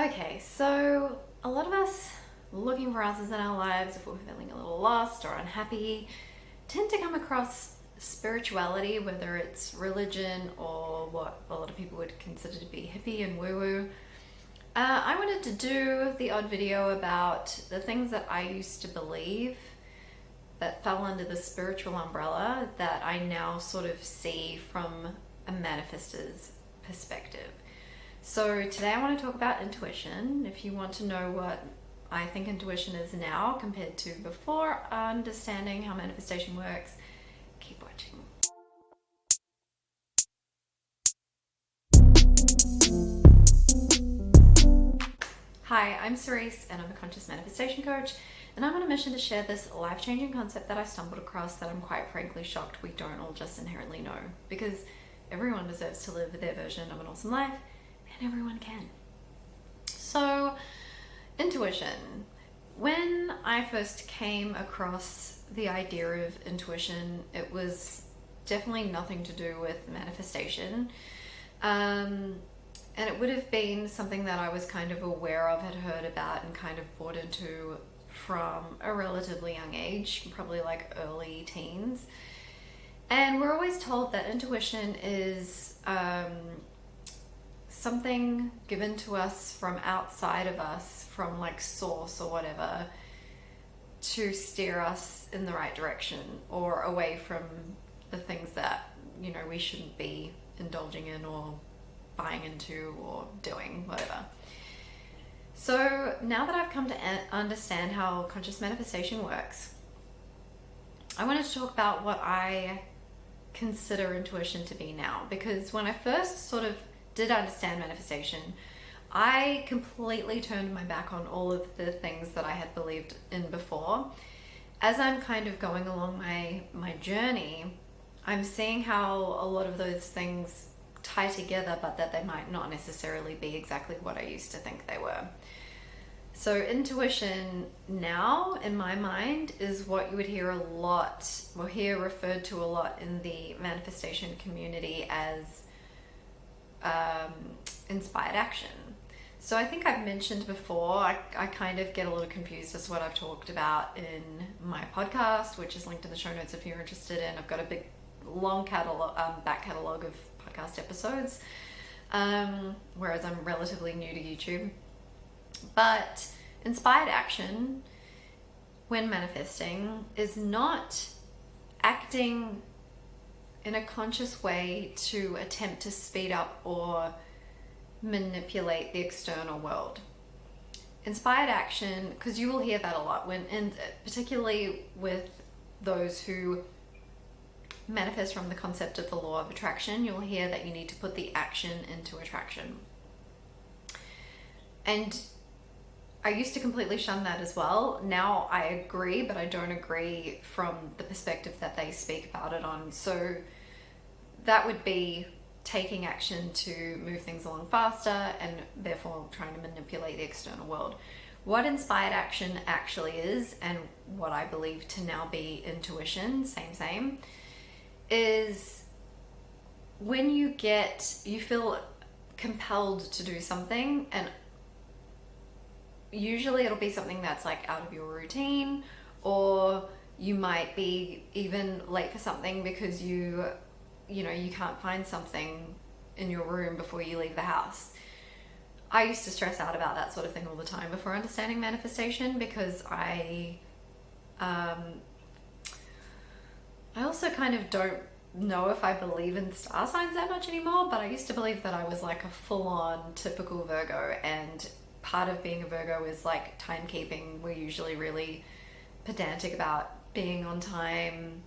Okay, so a lot of us looking for answers in our lives, if we're feeling a little lost or unhappy, tend to come across spirituality, whether it's religion or what a lot of people would consider to be hippie and woo-woo. I wanted to do the odd video about the things that I used to believe that fell under the spiritual umbrella that I now sort of see from a manifester's perspective. So today I want to talk about intuition. If you want to know what I think intuition is now compared to before, understanding how manifestation works, keep watching. Hi, I'm Cerise and I'm a conscious manifestation coach, and I'm on a mission to share this life-changing concept that I stumbled across that I'm quite frankly shocked we don't all just inherently know, because everyone deserves to live their version of an awesome life and everyone can. So, intuition. When I first came across the idea of intuition, it was definitely nothing to do with manifestation. And it would have been something that I was kind of aware of, had heard about, and kind of bought into from a relatively young age, probably like early teens. And we're always told that intuition is something given to us from outside of us, from like source or whatever, to steer us in the right direction or away from the things that, you know, we shouldn't be indulging in or buying into or doing, whatever. So now that I've come to understand how conscious manifestation works, I wanted to talk about what I consider intuition to be now, because when I first sort of did understand manifestation, I completely turned my back on all of the things that I had believed in before. As I'm kind of going along my journey, I'm seeing how a lot of those things tie together, but that they might not necessarily be exactly what I used to think they were. So intuition now, in my mind, is what you would hear a lot, or hear referred to a lot in the manifestation community as inspired action. So I think I've mentioned before, I kind of get a little confused as to what I've talked about in my podcast, which is linked in the show notes if you're interested in. I've got a big, long back catalog of podcast episodes, whereas I'm relatively new to YouTube. But inspired action, when manifesting, is not acting in a conscious way to attempt to speed up or manipulate the external world. Inspired action, because you will hear that a lot, and particularly with those who manifest from the concept of the law of attraction, you'll hear that you need to put the action into attraction. And I used to completely shun that as well. Now I agree, but I don't agree from the perspective that they speak about it on. So that would be taking action to move things along faster and therefore trying to manipulate the external world. What inspired action actually is, and what I believe to now be intuition, same, is when you feel compelled to do something, and usually it'll be something that's like out of your routine, or you might be even late for something because you can't find something in your room before you leave the house. I used to stress out about that sort of thing all the time before understanding manifestation, because I also kind of don't know if I believe in star signs that much anymore, but I used to believe that I was like a full-on typical Virgo, and part of being a Virgo is like timekeeping. We're usually really pedantic about being on time,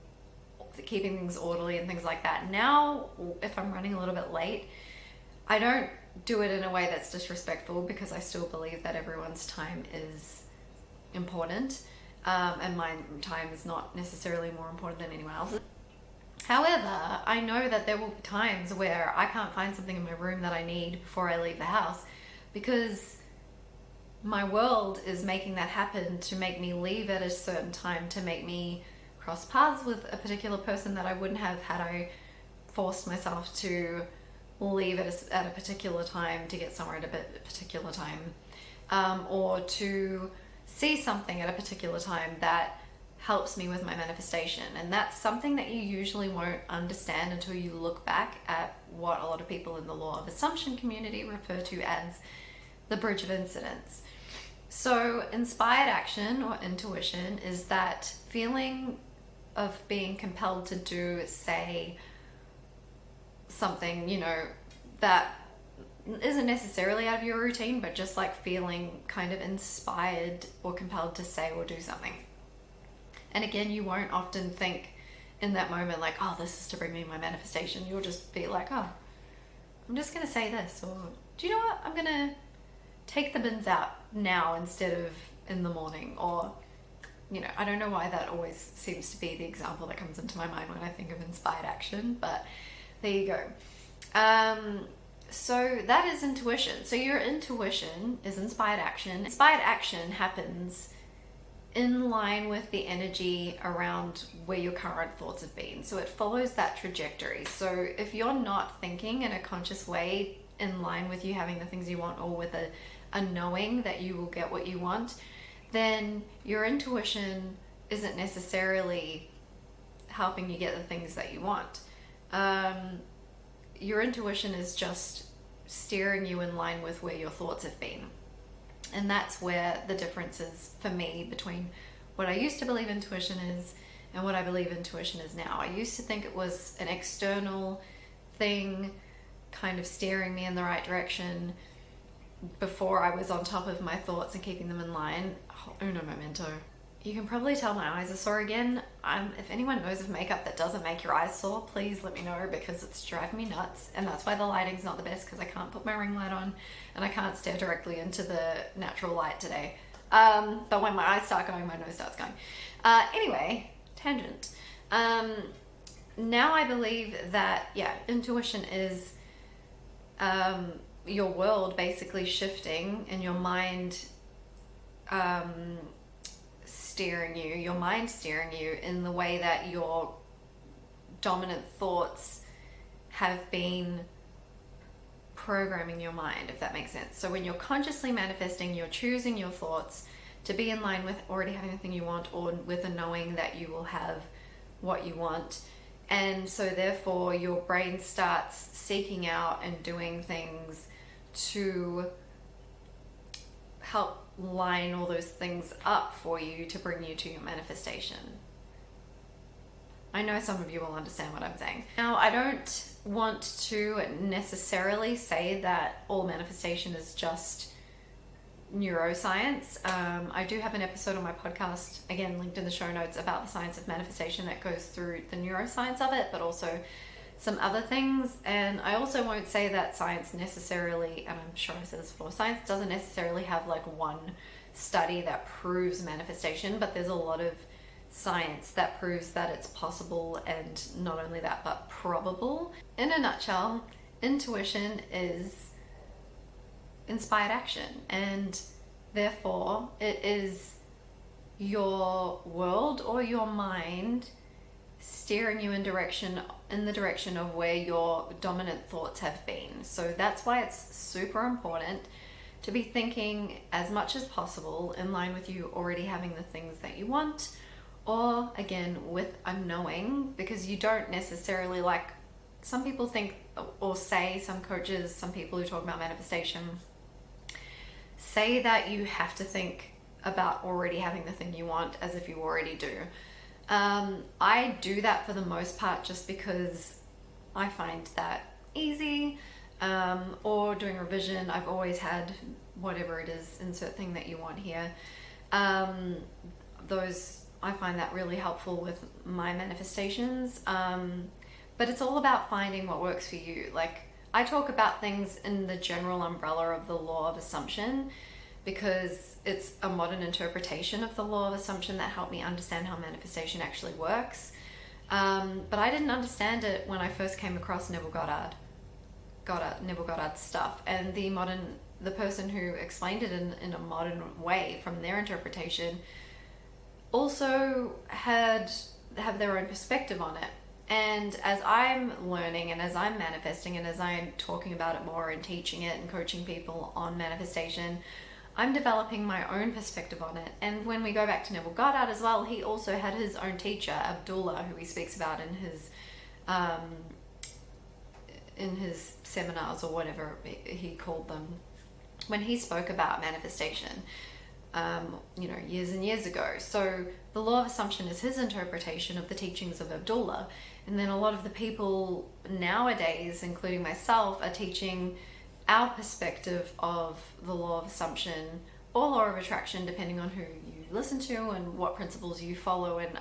keeping things orderly and things like that. Now, if I'm running a little bit late, I don't do it in a way that's disrespectful, because I still believe that everyone's time is important, and my time is not necessarily more important than anyone else's. However, I know that there will be times where I can't find something in my room that I need before I leave the house, because my world is making that happen to make me leave at a certain time, to make me cross paths with a particular person that I wouldn't have had I forced myself to leave at a particular time to get somewhere at a particular time. or to see something at a particular time that helps me with my manifestation. And that's something that you usually won't understand until you look back at what a lot of people in the law of assumption community refer to as the bridge of incidents. So inspired action or intuition is that feeling of being compelled to do, say, something, that isn't necessarily out of your routine, but just like feeling kind of inspired or compelled to say or do something. And again, you won't often think in that moment like, oh, this is to bring me my manifestation. You'll just be like, oh, I'm just going to say this, or do you know what? I'm going to take the bins out now instead of in the morning, or, I don't know why that always seems to be the example that comes into my mind when I think of inspired action, but there you go. So that is intuition. So your intuition is inspired action. Inspired action happens in line with the energy around where your current thoughts have been. So it follows that trajectory. So if you're not thinking in a conscious way in line with you having the things you want, or with a knowing that you will get what you want, then your intuition isn't necessarily helping you get the things that you want. Your intuition is just steering you in line with where your thoughts have been. And that's where the difference is for me between what I used to believe intuition is and what I believe intuition is now. I used to think it was an external thing kind of steering me in the right direction before I was on top of my thoughts and keeping them in line. Oh, uno momento. You can probably tell my eyes are sore again. If anyone knows of makeup that doesn't make your eyes sore, please let me know, because it's driving me nuts. And that's why the lighting's not the best, because I can't put my ring light on and I can't stare directly into the natural light today. But when my eyes start going, my nose starts going. Anyway, tangent. Now I believe that, intuition is your world basically shifting and your mind your mind steering you in the way that your dominant thoughts have been programming your mind, if that makes sense. So when you're consciously manifesting, you're choosing your thoughts to be in line with already having the thing you want, or with a knowing that you will have what you want. And so therefore your brain starts seeking out and doing things to help line all those things up for you to bring you to your manifestation. I know some of you will understand what I'm saying. Now, I don't want to necessarily say that all manifestation is just neuroscience. I do have an episode on my podcast, again linked in the show notes, about the science of manifestation that goes through the neuroscience of it, but also some other things. And I also won't say that science necessarily, and I'm sure I said this before, science doesn't necessarily have like one study that proves manifestation, but there's a lot of science that proves that it's possible, and not only that, but probable. In a nutshell, intuition is inspired action, and therefore it is your world or your mind steering you in the direction of where your dominant thoughts have been. So that's why it's super important to be thinking as much as possible in line with you already having the things that you want, or again with a knowing, because you don't necessarily, like some people think or say, some coaches, some people who talk about manifestation say that you have to think about already having the thing you want as if you already do. I do that for the most part just because I find that easy, or doing revision. I've always had whatever it is, insert thing that you want here. Those, I find that really helpful with my manifestations. But it's all about finding what works for you. Like, I talk about things in the general umbrella of the law of assumption, because it's a modern interpretation of the law of assumption that helped me understand how manifestation actually works. But I didn't understand it when I first came across Neville Goddard's stuff, and the person who explained it in a modern way from their interpretation also have their own perspective on it. And as I'm learning and as I'm manifesting and as I'm talking about it more and teaching it and coaching people on manifestation, I'm developing my own perspective on it. And when we go back to Neville Goddard as well, he also had his own teacher, Abdullah, who he speaks about in his seminars, or whatever he called them, when he spoke about manifestation, years and years ago. So the law of assumption is his interpretation of the teachings of Abdullah. And then a lot of the people nowadays, including myself, are teaching our perspective of the law of assumption or law of attraction, depending on who you listen to and what principles you follow and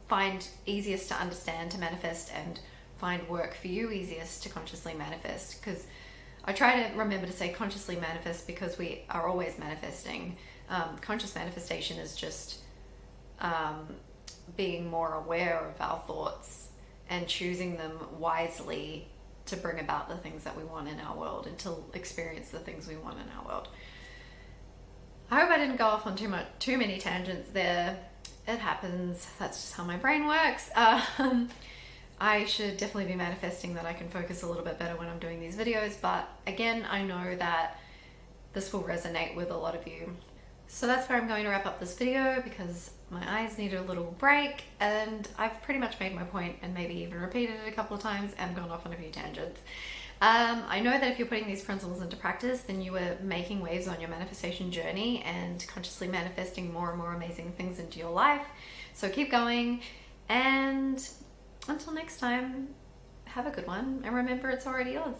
find easiest to understand to manifest, and find work for you easiest to consciously manifest. Because I try to remember to say consciously manifest, because we are always manifesting. Conscious manifestation is just being more aware of our thoughts and choosing them wisely to bring about the things that we want in our world and to experience the things we want in our world. I hope I didn't go off on too many tangents there. It happens. That's just how my brain works. I should definitely be manifesting that I can focus a little bit better when I'm doing these videos, but again, I know that this will resonate with a lot of you. So that's where I'm going to wrap up this video, because my eyes need a little break, and I've pretty much made my point and maybe even repeated it a couple of times and gone off on a few tangents. I know that if you're putting these principles into practice, then you are making waves on your manifestation journey and consciously manifesting more and more amazing things into your life. So keep going, and until next time, have a good one, and remember, it's already yours.